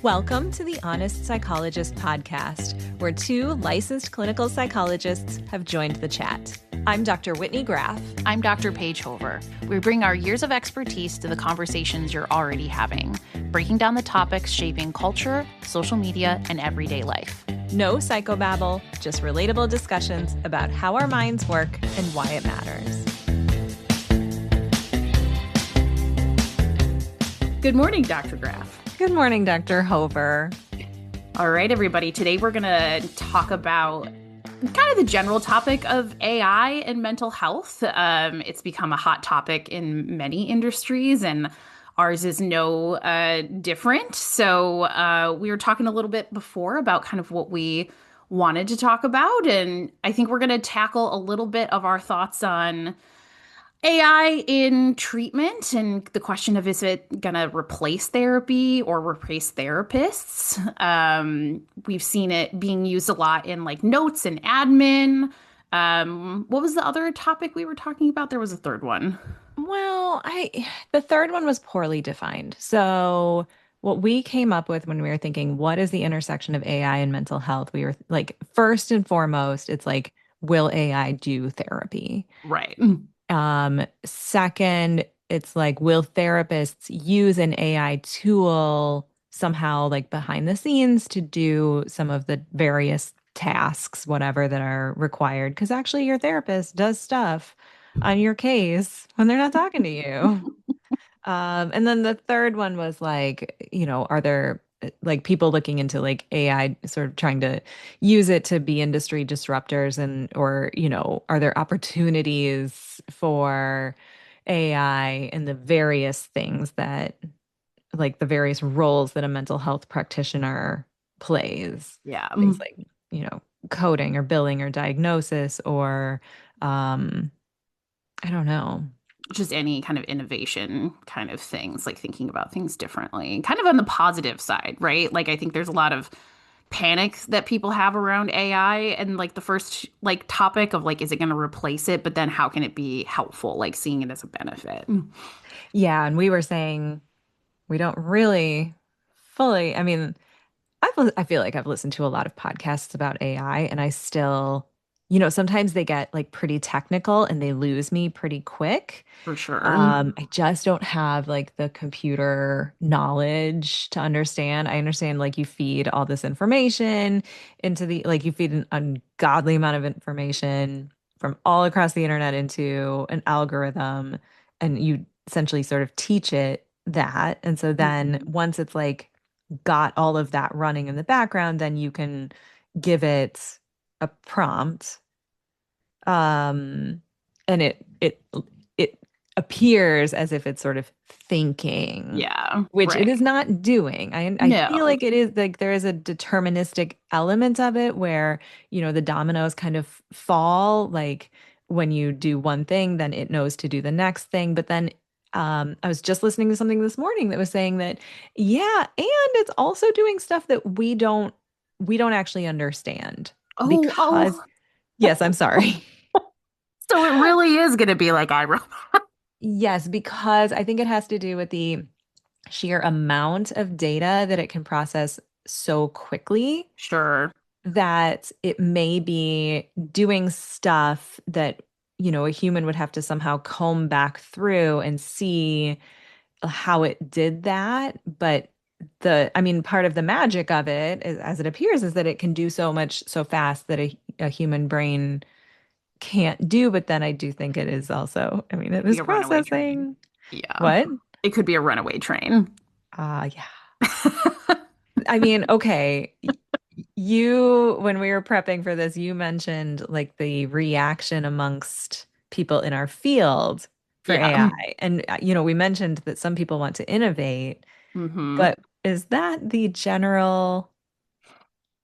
Welcome to the Honest Psychologist podcast, where two licensed clinical psychologists have joined the chat. I'm Dr. Whitney Graff. I'm Dr. Paige Hover. We bring our years of expertise to the conversations you're already having, breaking down the topics shaping culture, social media, and everyday life. No psychobabble, just relatable discussions about how our minds work and why it matters. Good morning, Dr. Graff. Good morning, Dr. Hover. All right, everybody. Today we're going to talk about kind of the general topic of AI and mental health. It's become a hot topic in many industries, and ours is no different. So we were talking a little bit before about kind of what we wanted to talk about, and I think we're going to tackle a little bit of our thoughts on AI in treatment and the question of, is it going to replace therapy or replace therapists? We've seen it being used a lot in like notes and admin. What was the other topic we were talking about? There was a third one. Well, the third one was poorly defined. So what we came up with when we were thinking, what is the intersection of AI and mental health? We were like, first and foremost, it's like, will AI do therapy? Right. Second, it's like, will therapists use an AI tool somehow like behind the scenes to do some of the various tasks, whatever that are required? Because actually your therapist does stuff on your case when they're not talking to you. And then the third one was like, are there like people looking into like AI sort of trying to use it to be industry disruptors or are there opportunities for AI and the various things that like the various roles that a mental health practitioner plays? Yeah. Things like, coding or billing or diagnosis or I don't know. Just any kind of innovation kind of things, like thinking about things differently, kind of on the positive side, right? Like I think there's a lot of panic that people have around AI and like the first like topic of like, is it going to replace it? But then how can it be helpful? Like seeing it as a benefit. Yeah, and we were saying we don't really fully, I mean, I feel like I've listened to a lot of podcasts about AI and I still, sometimes they get like pretty technical and they lose me pretty quick. For sure. I just don't have like the computer knowledge to understand. I understand like you feed all this information like you feed an ungodly amount of information from all across the internet into an algorithm and you essentially sort of teach it that. And so then once it's like got all of that running in the background, then you can give it a prompt. And it appears as if it's sort of thinking. Yeah. Which right. it is not doing. I No. feel like it is like there is a deterministic element of it where, the dominoes kind of fall. Like when you do one thing, then it knows to do the next thing. But then I was just listening to something this morning that was saying that, yeah, and it's also doing stuff that we don't actually understand. Because, yes, I'm sorry. So it really is going to be like iRobot. Yes, because I think it has to do with the sheer amount of data that it can process so quickly. Sure. That it may be doing stuff that, a human would have to somehow comb back through and see how it did that. But part of the magic of it, as it appears, is that it can do so much so fast that a human brain can't do. But then I do think it is also, it is processing. Yeah. What? It could be a runaway train. Yeah. Okay. When we were prepping for this, you mentioned like the reaction amongst people in our field for AI. And, we mentioned that some people want to innovate, but is that the general,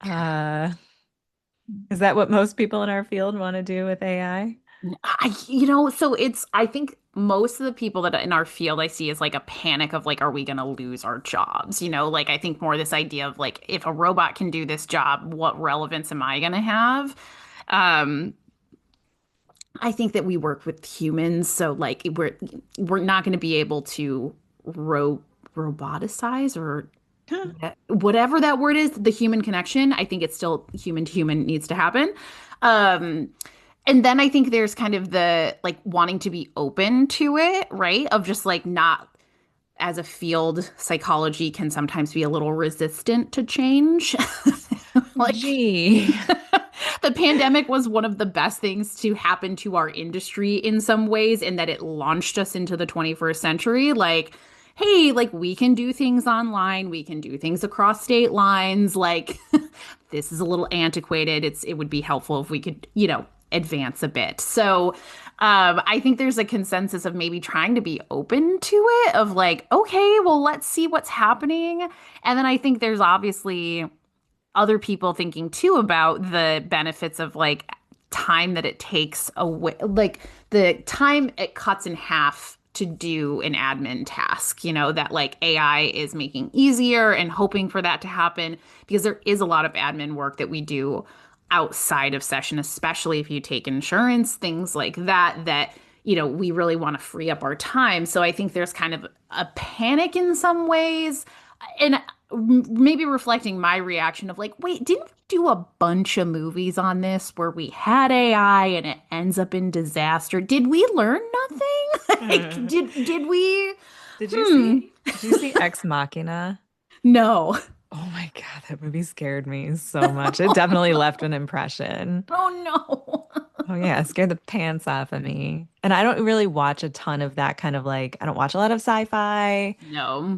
is that what most people in our field want to do with AI? I think most of the people that in our field I see is like a panic of like, are we going to lose our jobs? Like I think more this idea of like, if a robot can do this job, what relevance am I going to have? Um, I think that we work with humans, so like we're not going to be able to ro roboticize or whatever that word is, the human connection, I think it's still human to human needs to happen. Um, and then I think there's kind of the like wanting to be open to it, right? Of just like not as a field, psychology can sometimes be a little resistant to change. Like Gee. the pandemic was one of the best things to happen to our industry in some ways, in that it launched us into the 21st century. Like, hey, like we can do things online, we can do things across state lines. Like, this is a little antiquated. It would be helpful if we could, advance a bit. So, I think there's a consensus of maybe trying to be open to it, of like, okay, well, let's see what's happening. And then I think there's obviously other people thinking too about the benefits of like time that it takes away, like the time it cuts in half to do an admin task, that like AI is making easier, and hoping for that to happen, because there is a lot of admin work that we do outside of session, especially if you take insurance, things like that, we really want to free up our time. So I think there's kind of a panic in some ways. And maybe reflecting my reaction of like, wait, didn't we do a bunch of movies on this where we had AI and it ends up in disaster? Did we learn nothing? Like, did we? Did you Hmm. see did you see Ex Machina? No. Oh my God, that movie scared me so much. It definitely left an impression. Oh no. Oh yeah, it scared the pants off of me. And I don't really watch a ton of that kind of like, I don't watch a lot of sci-fi. No.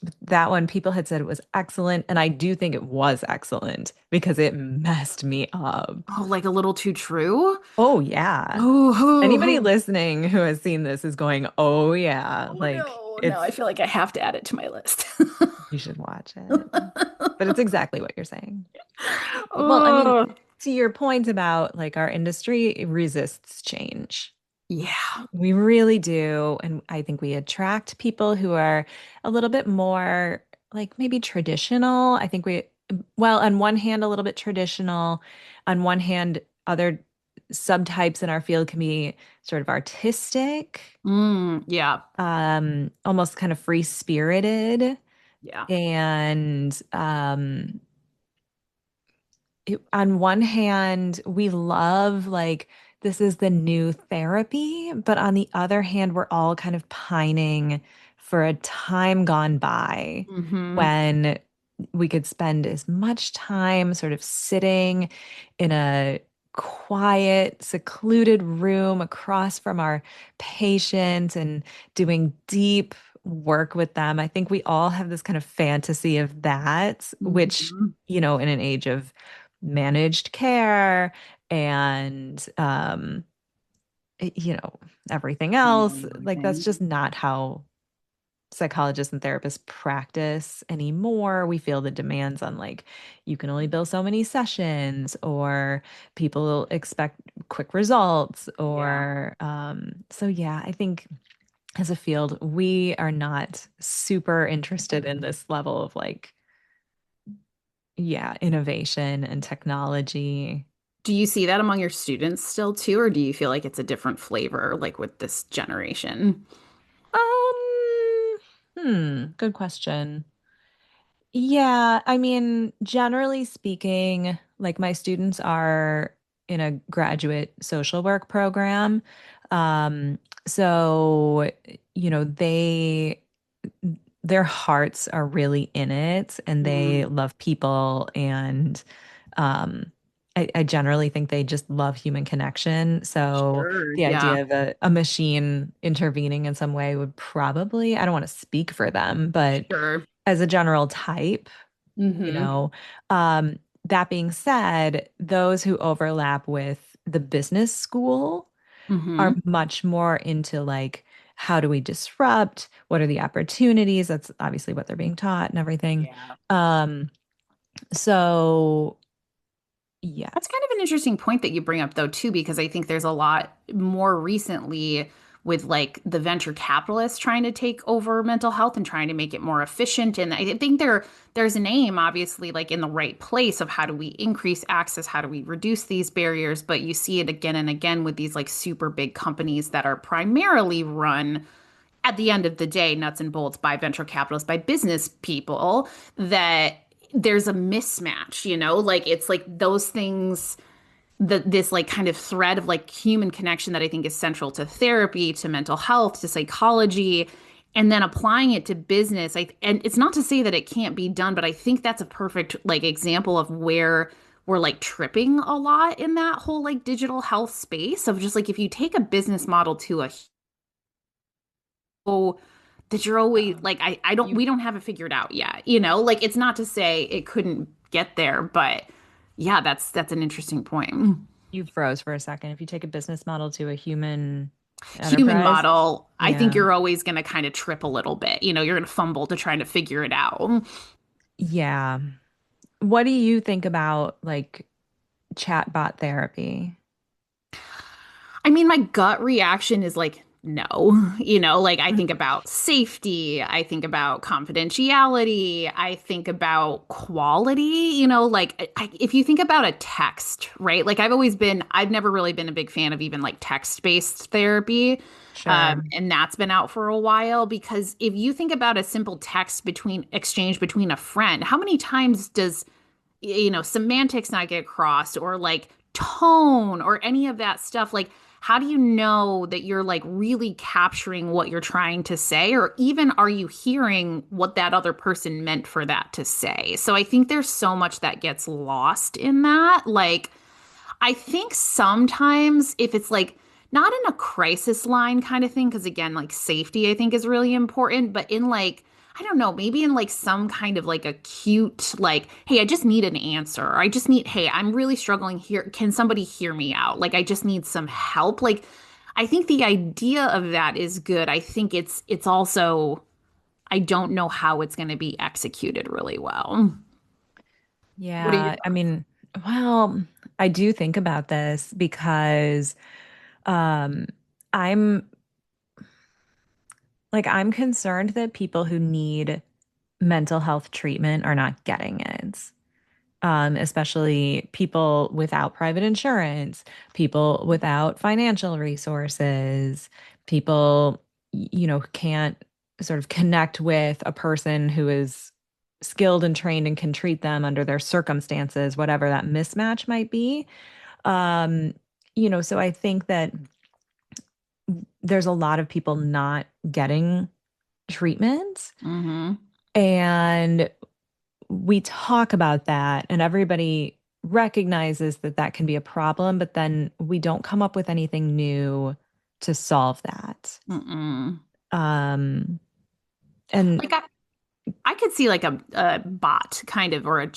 But that one people had said it was excellent, and I do think it was excellent because it messed me up. Oh, like a little too true? Oh yeah. Anybody Oh, listening who has seen this is going, "Oh yeah." oh Like no. No, I it's feel like I have to add it to my list. you should watch it. But it's exactly what you're saying. Well, I mean, Oh, to your point about like our industry resists change. yeah. We really do. And I think we attract people who are a little bit more like maybe traditional. I think well, on one hand, a little bit traditional. On one hand, other subtypes in our field can be sort of artistic, Yeah. almost kind of free-spirited. Yeah. And on one hand, we love like this is the new therapy, but on the other hand, we're all kind of pining for a time gone by Hmm. when we could spend as much time sort of sitting in a quiet, secluded room across from our patient and doing deep work with them. I think we all have this kind of fantasy of that, which, Hmm. in an age of managed care and you know everything else, Online like that's everything. just not how psychologists and therapists practice anymore. We feel the demands on like you can only bill so many sessions, or people expect quick results, Yeah. or so yeah, I think as a field we are not super interested in this level of like, yeah, innovation and technology. Do you see that among your students still too, or do you feel like it's a different flavor, like with this generation? Good question. Yeah, I mean, generally speaking, like my students are in a graduate social work program. Um, so, their hearts are really in it and they Mm, love people and um I generally think they just love human connection. So sure. the Yeah. idea of a machine intervening in some way would probably, I don't want to speak for them, but Sure. as a general type, you Hmm. know, that being said, those who overlap with the business school are Hmm. much more into like, how do we disrupt? What are the opportunities? That's obviously what they're being taught and everything. Yeah. Um, so That's kind yes. of an interesting point that you bring up, though, too, because I think there's a lot more recently with like the venture capitalists trying to take over mental health and trying to make it more efficient. And I think there's an aim, obviously, like in the right place of how do we increase access, how do we reduce these barriers, but you see it again and again with these like super big companies that are primarily run at the end of the day, nuts and bolts by venture capitalists, by business people, that there's a mismatch, like it's like those things, this like kind of thread of like human connection that I think is central to therapy, to mental health, to psychology, and then applying it to business. And it's not to say that it can't be done, but I think that's a perfect like example of where we're like tripping a lot in that whole like digital health space of just like if you take a business model to a oh that you're always Um, like I don't you we don't have it figured out yet, like it's not to say it couldn't get there, but yeah, that's an interesting point. you froze for a second. If you take a business model to a human Human enterprise, model, I think yeah. you're always going to kind of trip a little bit. You're going to fumble to trying to figure it out. Yeah. What do you think about like chatbot therapy? I mean, my gut reaction is like, no, like I think about safety, I think about confidentiality, I think about quality, like if you think about a text, right? Like I've never really been a big fan of even like text-based therapy. Sure. And that's been out for a while because if you think about a simple text between exchange between a friend, how many times does semantics not get crossed or like tone or any of that stuff? Like, how do you know that you're like really capturing what you're trying to say? Or even are you hearing what that other person meant for that to say? So I think there's so much that gets lost in that. Like, I think sometimes if it's like not in a crisis line kind of thing, because again, like safety, I think is really important, but in like, I don't know, maybe in like some kind of like acute, like, hey, I just need an answer. Or I just need, hey, I'm really struggling here. Can somebody hear me out? Like, I just need some help. Like, I think the idea of that is good. I think it's also, I don't know how it's going to be executed really well. What are your Yeah. I thoughts? mean, well, I do think about this because um I'm I'm concerned that people who need mental health treatment are not getting it. Especially people without private insurance, people without financial resources, people, who can't sort of connect with a person who is skilled and trained and can treat them under their circumstances, whatever that mismatch might be. Um, so I think that there's a lot of people not getting treatment. Mm-hmm. And we talk about that and everybody recognizes that that can be a problem, but then we don't come up with anything new to solve that. Mm-mm. Um, and Like I could see like a bot kind of or a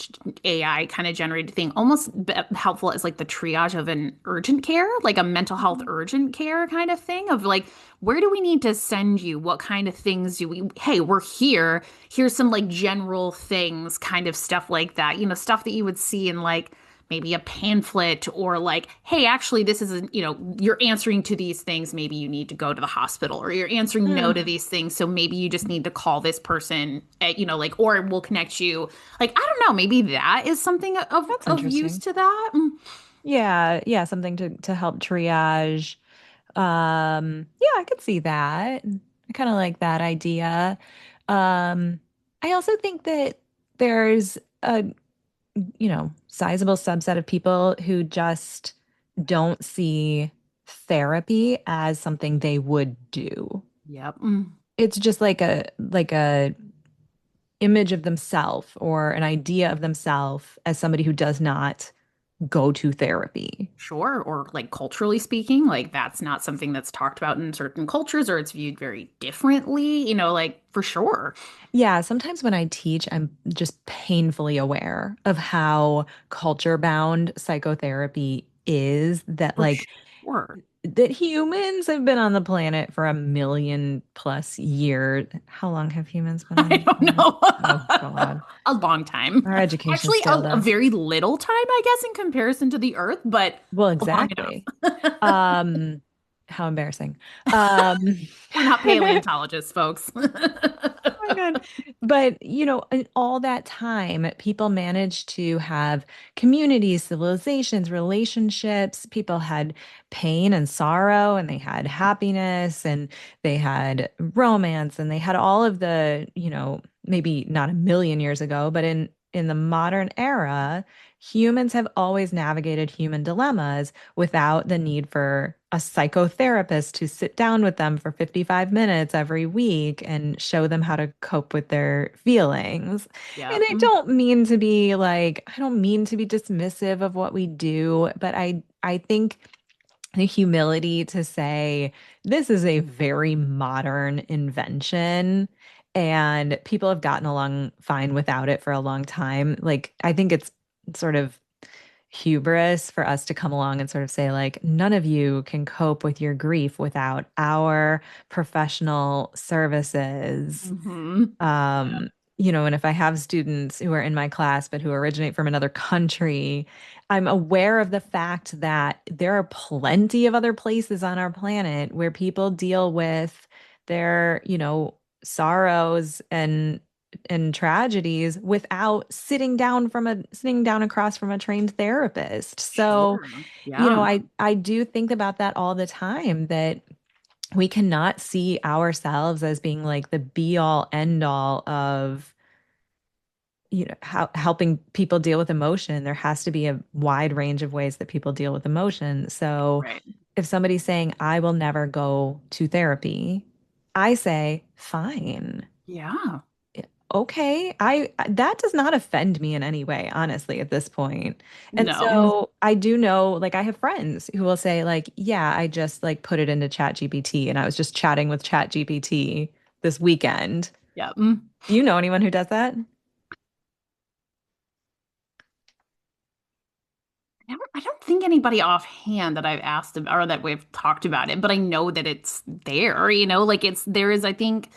AI kind of generated thing almost helpful as like the triage of an urgent care, like a mental health urgent care kind of thing of like, where do we need to send you? What kind of things do we, hey, we're here. Here's some like general things, kind of stuff like that, stuff that you would see in like maybe a pamphlet or like, hey, actually, this isn't, you're answering to these things. Maybe you need to go to the hospital or you're answering no mm, to these things. So maybe you just need to call this person, like, or we'll connect you. Like, I don't know, maybe that is something that's of use interesting. to that. Yeah, yeah, something to help triage. Yeah, I could see that. I kind of like that idea. Um, I also think that there's a sizable subset of people who just don't see therapy as something they would do. Yep. It's just like a image of themselves or an idea of themselves as somebody who does not go to therapy. Sure. Or like culturally speaking, like that's not something that's talked about in certain cultures or it's viewed very differently, like for sure. Yeah, sometimes when I teach, I'm just painfully aware of how culture bound psychotherapy is that For like sure. that humans have been on the planet for a million plus years. How long have humans been on I the don't planet? know. Oh God. A long time. Our education's Actually, failed a us. very little time, I guess, in comparison to the Earth, but Well, long enough. exactly. Um, how embarrassing. Um, We're not paleontologists, folks. oh my man. But, in all that time, people managed to have communities, civilizations, relationships. People had pain and sorrow, and they had happiness, and they had romance, and they had all of the, maybe not a million years ago, but in the modern era, humans have always navigated human dilemmas without the need for a psychotherapist to sit down with them for 55 minutes every week and show them how to cope with their feelings. And Yep. I don't mean to be dismissive of what we do, but I think the humility to say this is a very modern invention and people have gotten along fine without it for a long time. Like, I think it's sort of hubris for us to come along and sort of say, like, none of you can cope with your grief without our professional services. Hmm. Yeah. Um, and if I have students who are in my class but who originate from another country, I'm aware of the fact that there are plenty of other places on our planet where people deal with their, sorrows and tragedies without sitting down across from a trained therapist. So, Sure. Yeah. I do think about that all the time that we cannot see ourselves as being like the be all end all of how helping people deal with emotion. There has to be a wide range of ways that people deal with emotion. So Right. if somebody's saying I will never go to therapy, I say fine. Yeah. Okay, I that does not offend me in any way, honestly, at this point. And No. so I do know, like, I have friends who will say, like, yeah, I just like put it into Chat GPT and I was just chatting with Chat GPT this weekend. Yep. Do you know anyone who does that? I don't think anybody offhand that I've asked or that we've talked about it, but I know that it's there, like there is, I think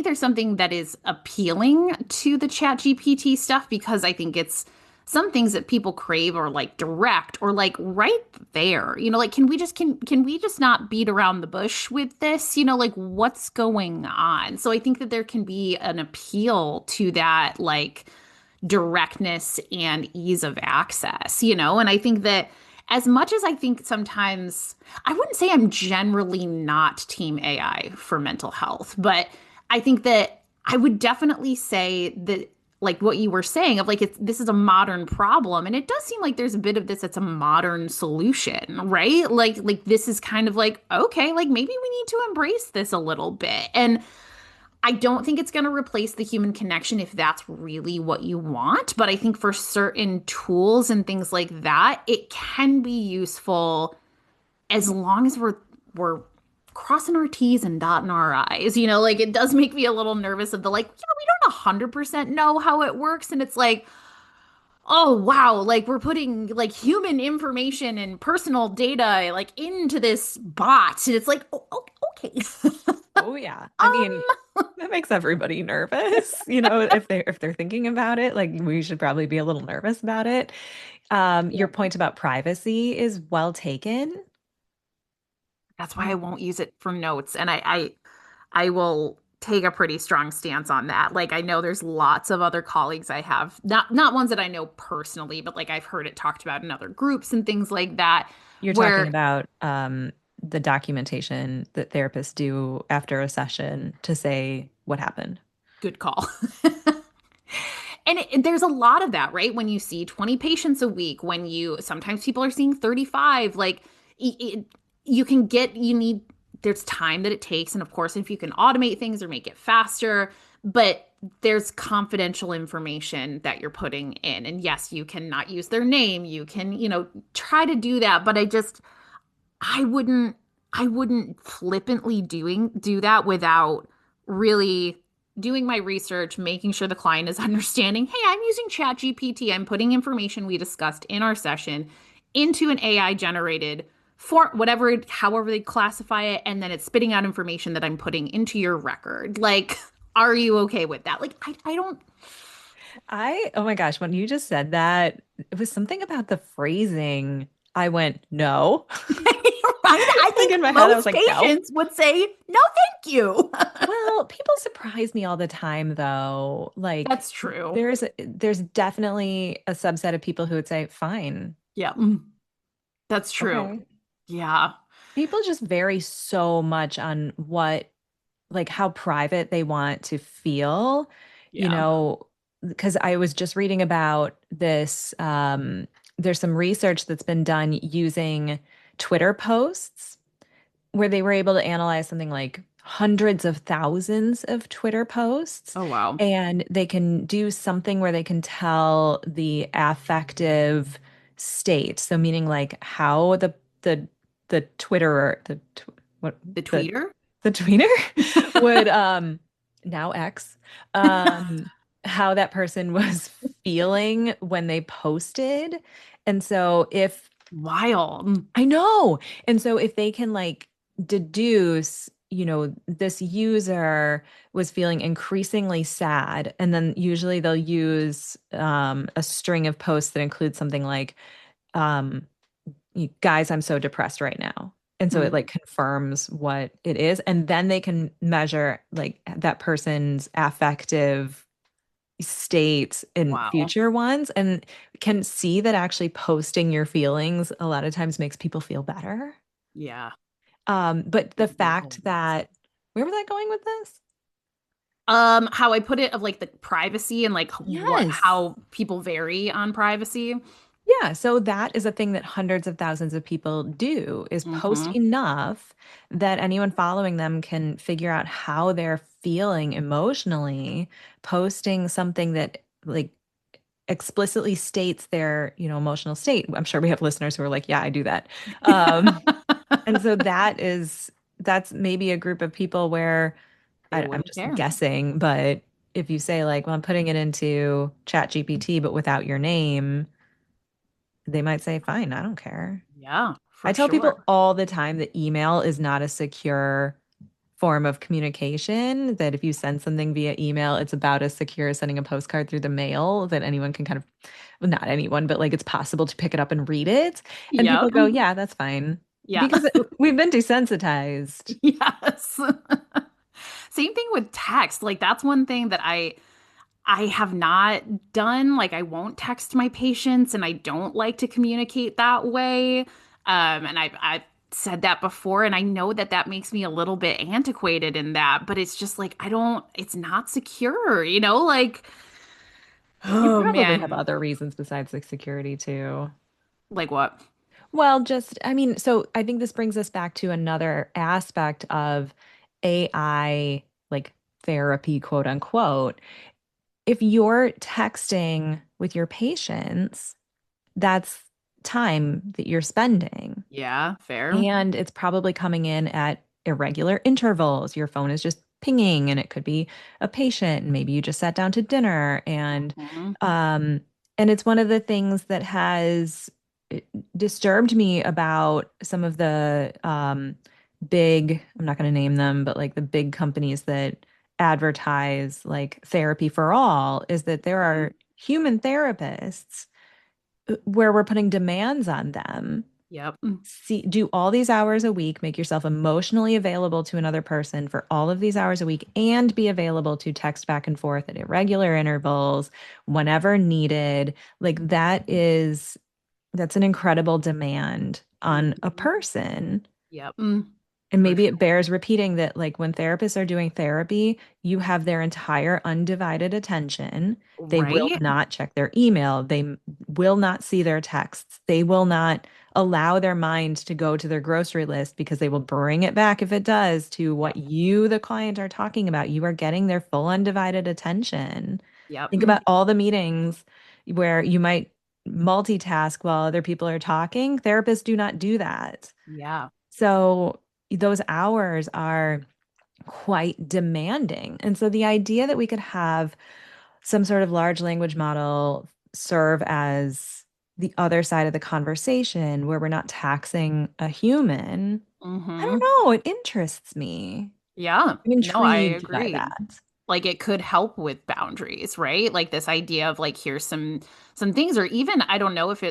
there's something that is appealing to the Chat GPT stuff because I think it's some things that people crave or like direct or like right there. Like can we just not beat around the bush with this? Like what's going on? So I think that there can be an appeal to that like directness and ease of access. And I think that as much as I think sometimes, I wouldn't say I'm generally not team AI for mental health, but I think that I would definitely say that, like what you were saying, of like this is a modern problem, and it does seem like there's a bit of this that's a modern solution, right? Like this is kind of like okay, like maybe we need to embrace this a little bit, and I don't think it's going to replace the human connection if that's really what you want. But I think for certain tools and things like that, it can be useful as long as we're crossing our T's and dotting our I's. Like it does make me a little nervous of the like, yeah, we don't 100% know how it works. And it's like, oh wow, like we're putting like human information and personal data like into this bot. And it's like, oh, okay. Oh yeah. I mean, that makes everybody nervous. If they're thinking about it, like we should probably be a little nervous about it. Your Yeah. point about privacy is well taken. That's why I won't use it for notes. And I will take a pretty strong stance on that. Like I know there's lots of other colleagues I have, not ones that I know personally, but like I've heard it talked about in other groups and things like that, You're talking where about the documentation that therapists do after a session to say what happened. good call. And there's a lot of that, right? When you see 20 patients a week, when you sometimes people are seeing 35, like it, you can get, you need, there's time that it takes. And of course, if you can automate things or make it faster, but there's confidential information that you're putting in. And yes, you cannot use their name. You can, try to do that. But I wouldn't I wouldn't flippantly do that without really doing my research, making sure the client is understanding, hey, I'm using ChatGPT. I'm putting information we discussed in our session into an AI generated for whatever, however they classify it, and then it's spitting out information that I'm putting into your record. Like, are you okay with that? Like, I don't. Oh my gosh, when you just said that, it was something about the phrasing. I went, no. Right? I Like think in my head, I was most like, no. patients would say, no, thank you. Well, people surprise me all the time, though. Like, That's true. there's definitely a subset of people who would say, fine, Yeah, that's true. okay. Yeah, People just vary so much on what, like, how private they want to feel, you yeah. know, because I was just reading about this. There's some research that's been done using Twitter posts where they were able to analyze something like hundreds of thousands of Twitter posts. Oh, wow. And they can do something where they can tell the affective state. So meaning like how the the Twitterer, what The the tweeter? the tweener would now X how that person was feeling when they posted. And so if Wild. I know. And so if they can like deduce, this user was feeling increasingly sad, and then usually they'll use a string of posts that include something like, um, guys, I'm so depressed right now. And so it like Mhm. confirms what it is. And then they can measure like that person's affective states in Wow. future ones and can see that actually posting your feelings a lot of times makes people feel better. Yeah. But the Wild. fact that, where was I going with this? How I put it of like the privacy and like what Yes. how people vary on privacy. Yeah, so that is a thing that hundreds of thousands of people do is post Hmm. enough that anyone following them can figure out how they're feeling emotionally, posting something that like explicitly states their, emotional state. I'm sure we have listeners who are like, yeah, I do that. Um, and so that's maybe a group of people where They I'm wouldn't just care. guessing, but if you say like, well, I'm putting it into Chat GPT, but without your name, they might say, fine, I don't care. Yeah, I for tell people sure. all the time that email is not a secure form of communication, that if you send something via email, it's about as secure as sending a postcard through the mail, that anyone can kind of, well, not anyone, but like it's possible to pick it up and read it. And people Yep. go, yeah, that's fine. Yeah. Because we've been desensitized. Yes. Same thing with text. Like that's one thing that I have not done. Like I won't text my patients and I don't like to communicate that way. And I've said that before and I know that that makes me a little bit antiquated in that, but it's just like I don't it's not secure, like You oh probably have man. other reasons besides the security too. Like what? Well, just, I mean, so I think this brings us back to another aspect of AI, like therapy, quote unquote. If you're texting with your patients, that's time that you're spending. Yeah, fair. And it's probably coming in at irregular intervals. Your phone is just pinging, and it could be a patient, and maybe you just sat down to dinner. Mhm. Um, and it's one of the things that has eh, disturbed me about some of the big, I'm not going to name them, but like the big companies that advertise like therapy for all, is that there Mhm. are human therapists where we're putting demands on them. Yep. See, do all these hours a week, make yourself emotionally available to another person for all of these hours a week, and be available to text back and forth at irregular intervals whenever needed. Like that's an incredible demand on a Mhm. person. Yep. And For maybe it sure. bears repeating that, like, when therapists are doing therapy, you have their entire undivided attention. They will Right? not check their email. Will not see their texts. They will not allow their mind to go to their grocery list because they will bring it back if it does to what Yep. you, the client, are talking about. You are getting their full undivided attention. Yep. Think about all the meetings where you might multitask while other people are talking. Therapists do not do that. Yeah. So those hours are quite demanding. And so the idea that we could have some sort of large language model serve as the other side of the conversation where we're not taxing a human, I don't Hmm. know, it interests me. Yeah. I'm No, I intrigued by agree. that. Like it could help with boundaries, right? Like this idea of like here's some things, or even I don't know if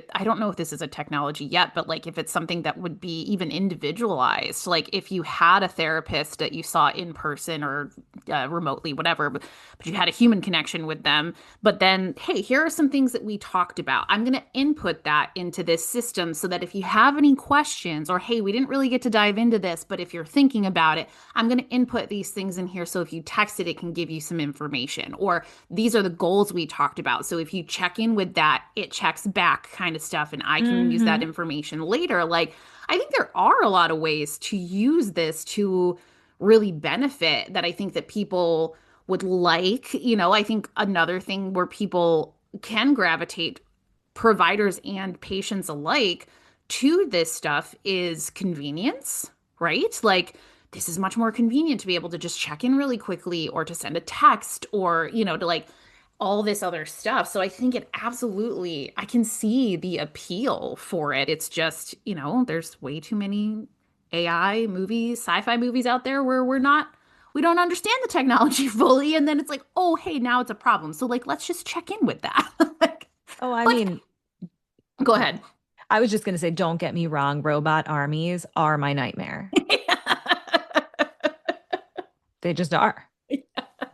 this is a technology yet, but like if it's something that would be even individualized, like if you had a therapist that you saw in person or remotely, whatever, but you had a human connection with them, but then, hey, here are some things that we talked about. I'm going to input that into this system so that if you have any questions, or hey, we didn't really get to dive into this, but if you're thinking about it, I'm going to input these things in here. So if you text it, it can give you some information. Or these are the goals we talked about. So if you check in with that, it checks back kind of stuff, and I can use that Hmm. information later. Like, I think there are a lot of ways to use this to really benefit that I think that people would like. I think another thing where people can gravitate, providers and patients alike, to this stuff is convenience, right? Like, this is much more convenient to be able to just check in really quickly or to send a text or, to like all this other stuff. So I think it absolutely, I can see the appeal for it. It's just, there's way too many AI movies, sci-fi movies out there where we don't understand the technology fully. And then it's like, oh, hey, now it's a problem. So like, let's just check in with that. like, Oh, I like, mean, go ahead. I was just going to say, don't get me wrong, robot armies are my nightmare. They just are.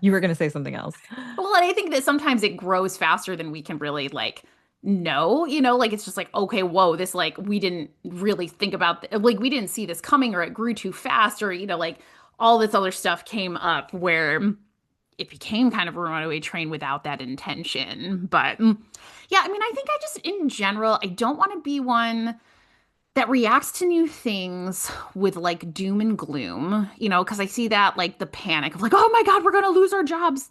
You were going to say something else. Well, and I think that sometimes it grows faster than we can really like know, like it's just like, okay, whoa, this like we didn't really think about like we didn't see this coming, or it grew too fast, or like all this other stuff came up where it became kind of a runaway train without that intention. But yeah, I mean, I think I just in general, I don't want to be one that reacts to new things with like doom and gloom, because I see that like the panic of like, oh my God, we're going to lose our jobs.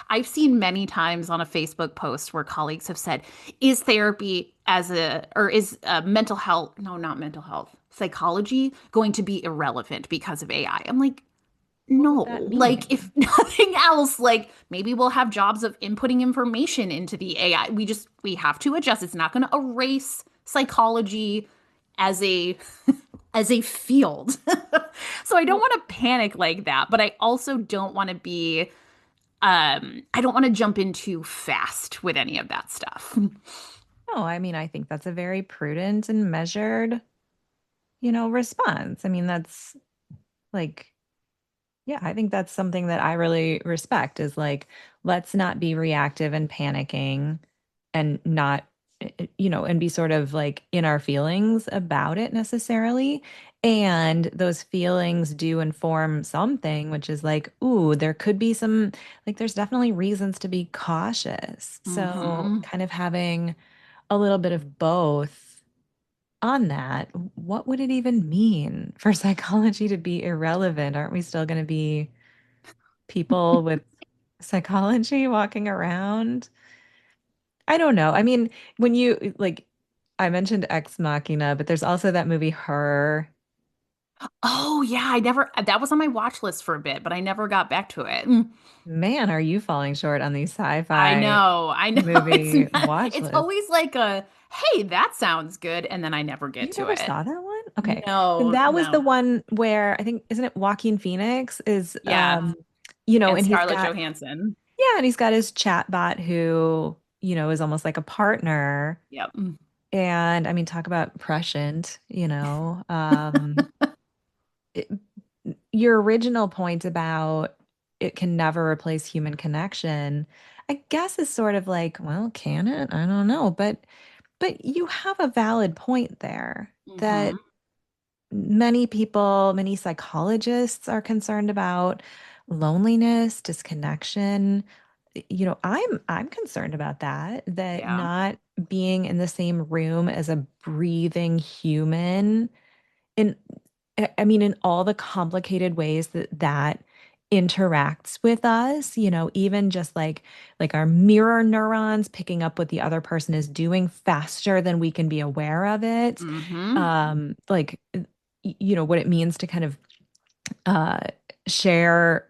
I've seen many times on a Facebook post where colleagues have said, is therapy or is mental health, no, not mental health, psychology going to be irrelevant because of AI? I'm like, What would that no, like if mean? nothing else, like maybe we'll have jobs of inputting information into the AI. We have to adjust. It's not going to erase psychology as a as a field. So I don't Well, want to panic like that, but I also don't want to be I don't want to jump in too fast with any of that stuff. no, I mean, I think that's a very prudent and measured, response. I mean, that's like, yeah, I think that's something that I really respect is like, let's not be reactive and panicking and not, and be sort of like in our feelings about it necessarily. And those feelings do inform something, which is like, ooh, there could be some, like, there's definitely reasons to be cautious. So, Hmm. kind of having a little bit of both on that, what would it even mean for psychology to be irrelevant? Aren't we still going to be people with psychology walking around? I don't know. I mean, when you like, I mentioned Ex Machina, but there's also that movie Her. Oh yeah, I never that was on my watch list for a bit, but I never got back to it. Mm. Man, are you falling short on these I sci-fi know, I know. It's movie not, watch it's lists? always like a, hey, that sounds good, and then I never get You to never it. saw that one? Okay. And No, that was the no. one where I think, isn't it Joaquin Phoenix is Yeah, and and he's Scarlett got, Johansson. yeah, and he's got his chatbot who, is almost like a partner. Yep. And I mean, talk about prescient, it- your original point about it can never replace human connection, I guess is sort of like, well, can it? I don't know. But you have a valid point there that Hmm. many people, many psychologists are concerned about loneliness, disconnection. I'm concerned about that Yeah. not being in the same room as a breathing human in I mean in all the complicated ways that interacts with us, even just like our mirror neurons picking up what the other person is doing faster than we can be aware of it. Hmm. Like what it means to kind of uh share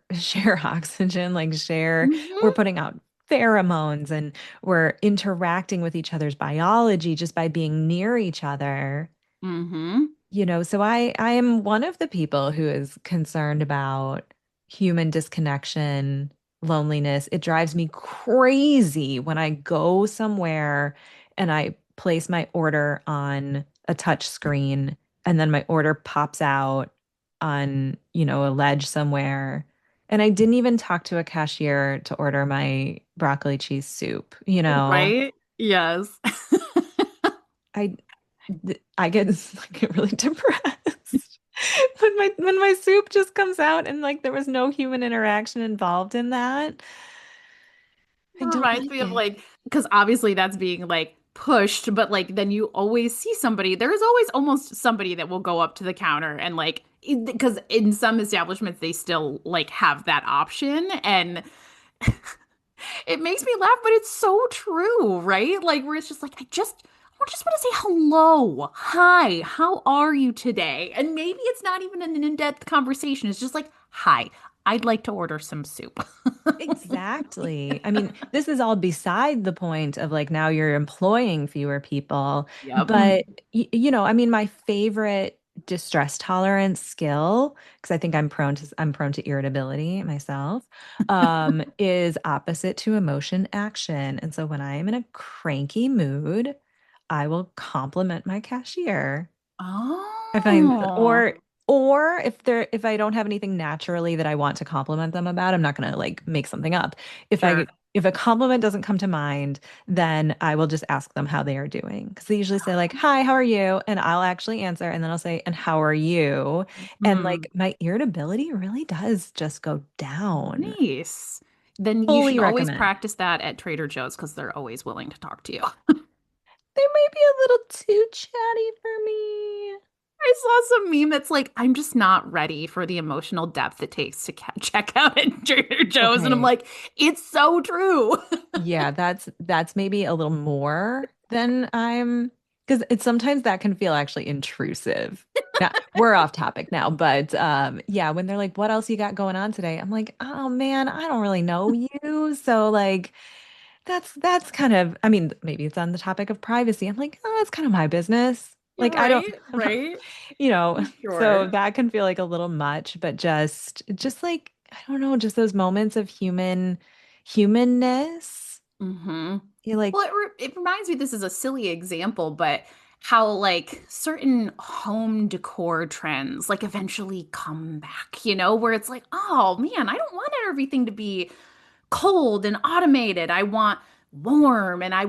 oxygen, like share we're Hmm. putting out pheromones and we're interacting with each other's biology just by being near each other. Hmm. So I am one of the people who is concerned about human disconnection loneliness. It drives me crazy when I go somewhere and I place my order on a touch screen and then my order pops out on, a ledge somewhere. And I didn't even talk to a cashier to order my broccoli cheese soup, you know. Right? Yes. I I get I get really depressed when my soup just comes out and like there was no human interaction involved in that. I It don't reminds like me of it. like, because obviously that's being like pushed, but like then you always see somebody. There is always almost somebody that will go up to the counter and like, because in some establishments they still like have that option. And it makes me laugh, but it's so true, right? Like, where it's just like, I just want to say hello. Hi, how are you today? And maybe it's not even an in-depth conversation. It's just like, hi, I'd like to order some soup. Exactly. I mean, this is all beside the point of like now you're employing fewer people. Yep. But, I mean, my favorite distress tolerance skill, because I think I'm prone to irritability myself, is opposite to emotion action. And so when I am in a cranky mood, I will compliment my cashier. I find Oh, or if I don't have anything naturally that I want to compliment them about, I'm not gonna like make something up. If sure. I if a compliment doesn't come to mind, then I will just ask them how they are doing. Because they usually say like, "Hi, how are you?" And I'll actually answer, and then I'll say, "And how are you?" And Hmm. like my irritability really does just go down. Nice. Then you should Fully always recommend. practice that at Trader Joe's because they're always willing to talk to you. They might be a little too chatty for me. I saw some meme that's like, I'm just not ready for the emotional depth it takes to check out at Trader Joe's. And I'm Okay. like, it's so true. Yeah, that's maybe a little more than I'm because it's sometimes that can feel actually intrusive. Now, we're off topic now, but yeah, when they're like, "What else you got going on today?" I'm like, "Oh man, I don't really know you." So like that's kind of I mean, maybe it's on the topic of privacy. I'm like, "Oh, that's kind of my business." You're Like I don't right, right. so Sure. that can feel like a little much, but just like I don't know, just those moments of humanness. Hmm. You're like, Well, it reminds me, this is a silly example, but how like certain home decor trends like eventually come back, where it's like, oh man, I don't want everything to be cold and automated. I want warm and I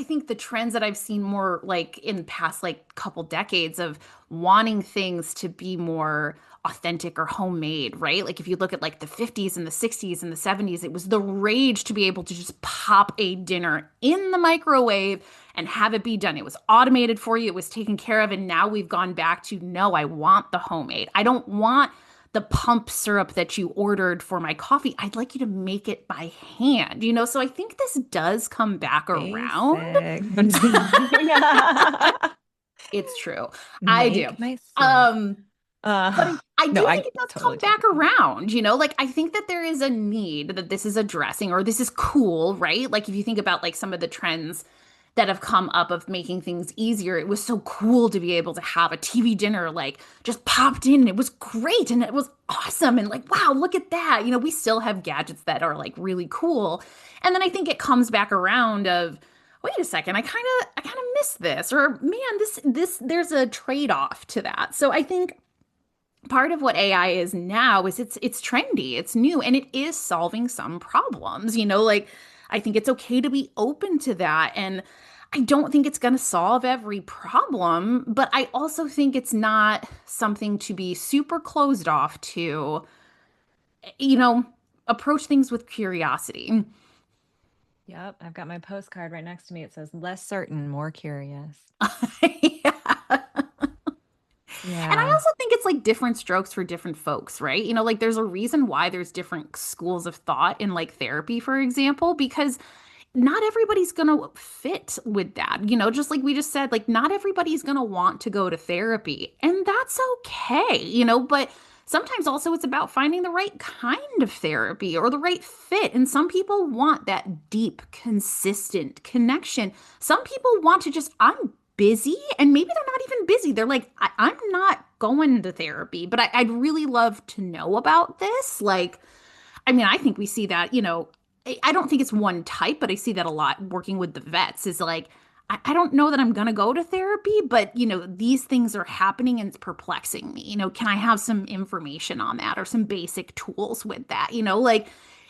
think the trends that I've seen more like in the past like couple decades of wanting things to be more authentic or homemade, right? Like if you look at like the 50s and the 60s and the 70s, it was the rage to be able to just pop a dinner in the microwave and have it be done. It was automated for you, it was taken care of, and now we've gone back to no, I want the homemade. I don't want the pump syrup that you ordered for my coffee. I'd like you to make it by hand, So I think this does come back around. basic. I'm just kidding. It's true. I do. Make my soup. Um, but I No, do think I it does totally, come back totally. around, Like I think that there is a need that this is addressing or this is cool, right? Like if you think about like some of the trends that have come up of making things easier, it was so cool to be able to have a TV dinner like just popped in and it was great and it was awesome and like wow, look at that. We still have gadgets that are like really cool. And then I think it comes back around of wait a second, I kind of miss this or man, this there's a trade-off to that. So I think part of what AI is now is it's trendy, it's new, and it is solving some problems. Like I think it's okay to be open to that. And I don't think it's going to solve every problem, but I also think it's not something to be super closed off to, you know, approach things with curiosity. Yep, I've got my postcard right next to me. It says less certain, more curious. Yeah. And I Yeah. also think it's like different strokes for different folks, right? Like there's a reason why there's different schools of thought in like therapy, for example, because not everybody's gonna fit with that. Just like we just said, like not everybody's gonna want to go to therapy, and that's okay, but sometimes also it's about finding the right kind of therapy or the right fit. And some people want that deep, consistent connection. Some people want to just, I'm busy, and maybe they're not even busy. They're like, I'm not going to therapy, but I'd really love to know about this. Like, I I mean, I think we see that, I don't think it's one type, but I see that a lot working with the vets is like, I don't know that I'm going to go to therapy, but, these things are happening and it's perplexing me. Can I have some information on that or some basic tools with that? Like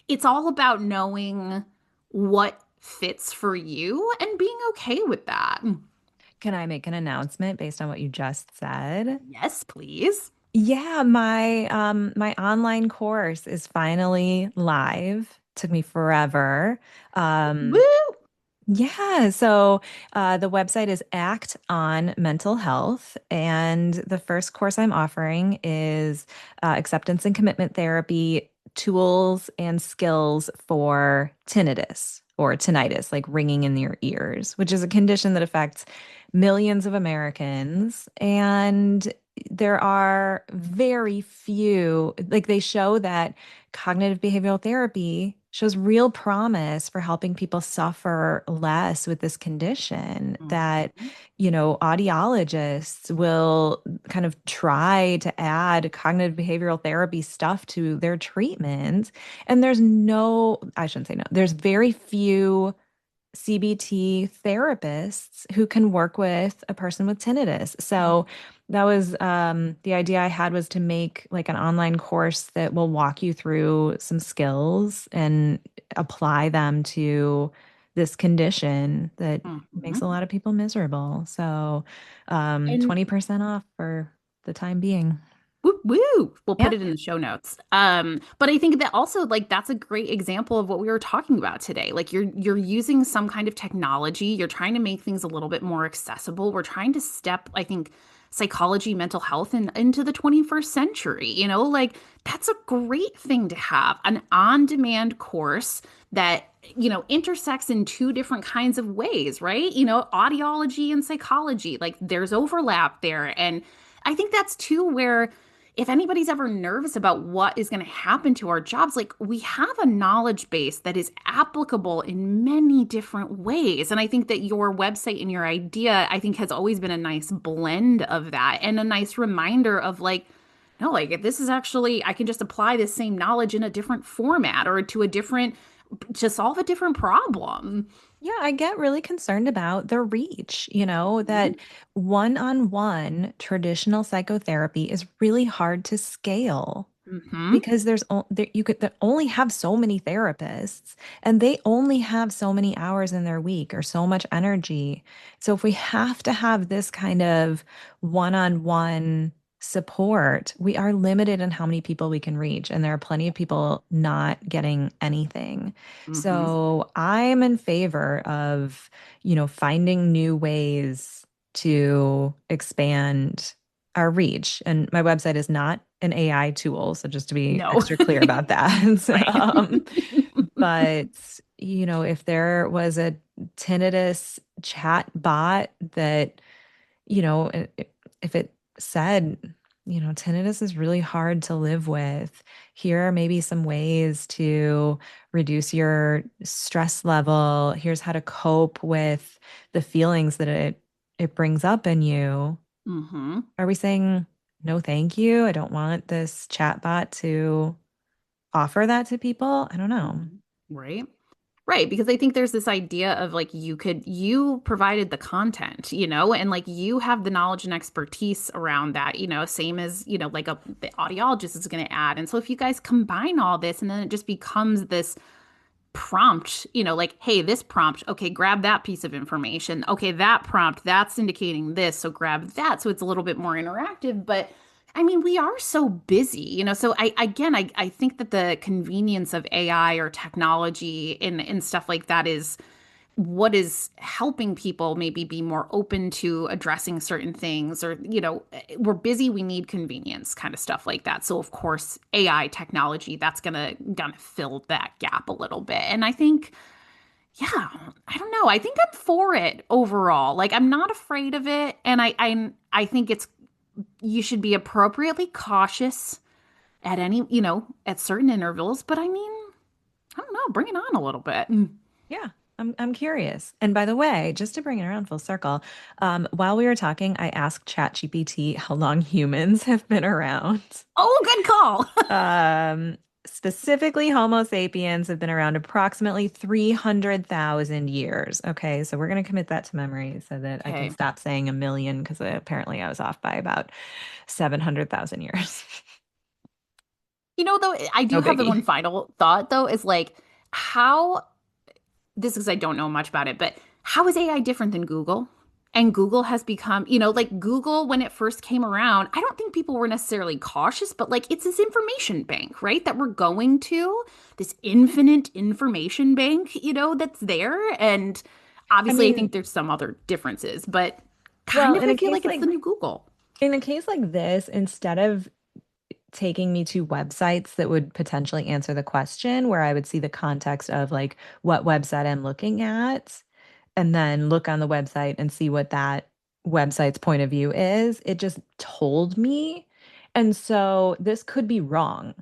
it's all about knowing what fits for you and being okay with that. Can I make an announcement based on what you just said? Yes, please. Yeah, my online course is finally live. Took me forever. Um, Woo! yeah, so the website is Act on Mental Health, and the first course I'm offering is acceptance and commitment therapy tools and skills for tinnitus or tinnitus, like ringing in your ears, which is a condition that affects millions of Americans. And there are very few, like they show that cognitive behavioral therapy shows real promise for helping people suffer less with this condition. That, Mhm. audiologists will kind of try to add cognitive behavioral therapy stuff to their treatment. And I shouldn't say no, there's very few CBT therapists who can work with a person with tinnitus. So that was the idea I had, was to make like an online course that will walk you through some skills and apply them to this condition that makes a Mhm. lot of people miserable. So And 20% off for the time being. woo woo. We'll put Yeah. it in the show notes. But I think that also like that's a great example of what we were talking about today. Like you're using some kind of technology, you're trying to make things a little bit more accessible. We're trying to step, I think, psychology, mental health into the 21st century. Like that's a great thing to have an on-demand course that intersects in two different kinds of ways, right? Audiology and psychology, like there's overlap there. And I think that's too where if anybody's ever nervous about what is going to happen to our jobs, like we have a knowledge base that is applicable in many different ways. And I think that your website and your idea, I think, has always been a nice blend of that and a nice reminder of like, no, like if this is actually, I can just apply this same knowledge in a different format or to solve a different problem. Yeah, I get really concerned about the reach, Mhm. that one-on-one traditional psychotherapy is really hard to scale Mhm. because you could only have so many therapists and they only have so many hours in their week or so much energy. So if we have to have this kind of one-on-one support, we are limited in how many people we can reach, and there are plenty of people not getting anything. Mhm. So I'm in favor of, finding new ways to expand our reach. And my website is not an AI tool, so just to be No. extra clear about that. Right. But, if there was a tinnitus chat bot that, if it said, tinnitus is really hard to live with. Here are maybe some ways to reduce your stress level. Here's how to cope with the feelings that it brings up in you. Mhm. Are we saying no, thank you? I don't want this chatbot to offer that to people. I don't know. Mhm. Right. Right, because I think there's this idea of like you provided the content, and like you have the knowledge and expertise around that, same as, like the audiologist is going to add. And so if you guys combine all this and then it just becomes this prompt, like, hey, this prompt, okay, grab that piece of information. Okay, that prompt, that's indicating this, so grab that. So it's a little bit more interactive. But I mean, we are so busy, so I think that the convenience of AI or technology and stuff like that is what is helping people maybe be more open to addressing certain things or we're busy, we need convenience, kind of stuff like that. So of course AI technology, that's gonna fill that gap a little bit. And I think, yeah, I don't know, I think I'm for it overall. Like I'm not afraid of it, and I think it's you should be appropriately cautious at any at certain intervals, but I mean, I don't know, bring it on a little bit. Yeah, I'm curious. And by the way, just to bring it around full circle, while we were talking, I asked ChatGPT how long humans have been around. Oh, good call. Um, specifically Homo sapiens have been around approximately 300,000 years. Okay, so we're going to commit that to memory so that I can Okay. stop saying a million because apparently I was off by about 700,000 years. Though, I do No have the one biggie. final thought, though, is like, how this is, I don't know much about it, but how is AI different than Google? And Google has become, like Google, when it first came around, I don't think people were necessarily cautious, but like it's this information bank, right? That we're going to, this infinite information bank, that's there. And I obviously, I mean, think there's some other differences, but kind well, of I feel like it's the new Google. in a case like this, instead of taking me to websites that would potentially answer the question where I would see the context of like what website I'm looking at and then look on the website and see what that website's point of view is. It just told me. And so this could be wrong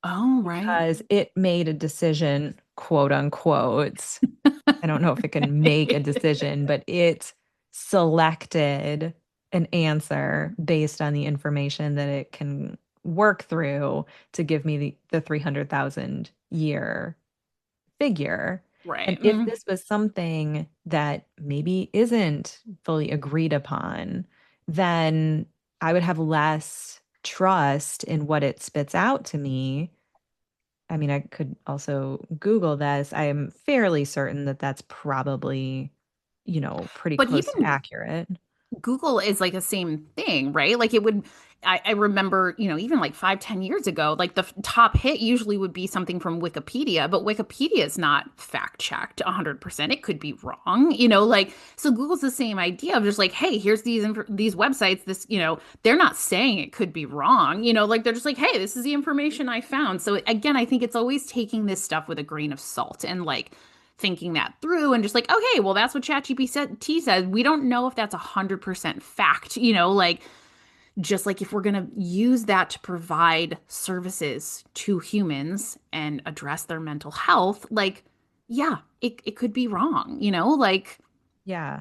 Oh, right. because it made a decision, quote unquote. I don't know if it can make a decision, but it selected an answer based on the information that it can work through to give me the 300,000 year figure. And Right. if this was something that maybe isn't fully agreed upon, then I would have less trust in what it spits out to me. I mean, I could also Google this. I am fairly certain that that's probably, pretty But close to even accurate. Google is like the same thing, right? Like it would, I remember, even like 5, 10 years ago, like the top hit usually would be something from Wikipedia, but Wikipedia is not fact checked 100%. It could be wrong, like, so Google's the same idea of just like, hey, here's these websites, this, they're not saying it could be wrong, like they're just like, hey, this is the information I found. So again, I think it's always taking this stuff with a grain of salt and like, thinking that through and just like, okay, well, that's what ChatGPT said. We don't know if that's 100% fact, like just like if we're going to use that to provide services to humans and address their mental health, like, yeah, it could be wrong, like, Yeah.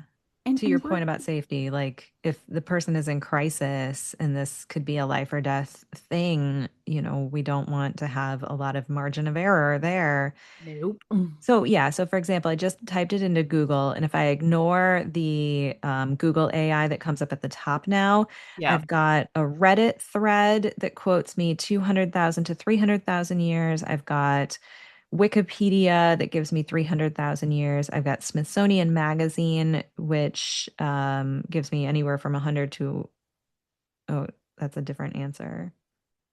To your and point about safety, like if the person is in crisis and this could be a life or death thing, we don't want to have a lot of margin of error there. nope. So yeah, so for example, I just typed it into Google, and if I ignore the Google AI that comes up at the top now, Yeah. I've got a Reddit thread that quotes me 200,000 to 300,000 years. I've got Wikipedia that gives me 300,000 years. I've got Smithsonian Magazine, which gives me anywhere from 100 to, oh, that's a different answer.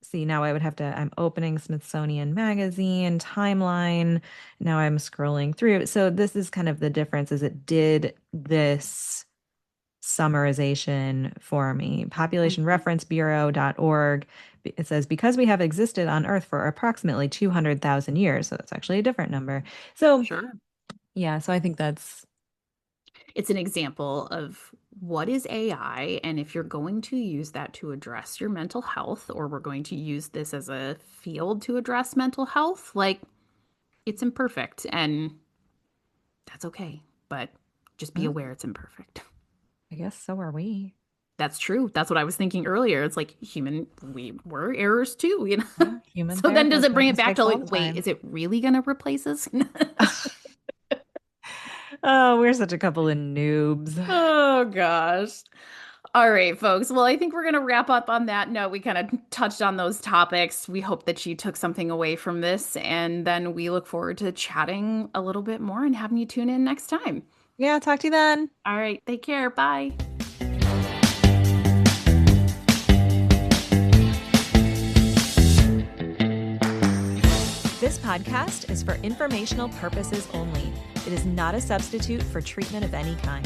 See, now I would have to, I'm opening Smithsonian Magazine timeline. Now I'm scrolling through. So this is kind of the difference is it did this summarization for me. Mhm. Populationreferencebureau.org. It says, because we have existed on Earth for approximately 200,000 years. So that's actually a different number. So Sure. yeah, so I think that's, It's an example of what is AI, and if you're going to use that to address your mental health, or we're going to use this as a field to address mental health, like it's imperfect, and that's okay. But just be well, aware it's imperfect. I guess so are we. That's true. That's what I was thinking earlier. It's like we were errors too. Yeah, human So then does therapists it make bring it back mistakes to all like, the wait, time. is it really going to replace us? Oh, we're such a couple of noobs. Oh gosh. All right, folks. Well, I think we're going to wrap up on that note. We kind of touched on those topics. We hope that you took something away from this, and then we look forward to chatting a little bit more and having you tune in next time. Yeah, talk to you then. All right, take care. Bye. This podcast is for informational purposes only. It is not a substitute for treatment of any kind.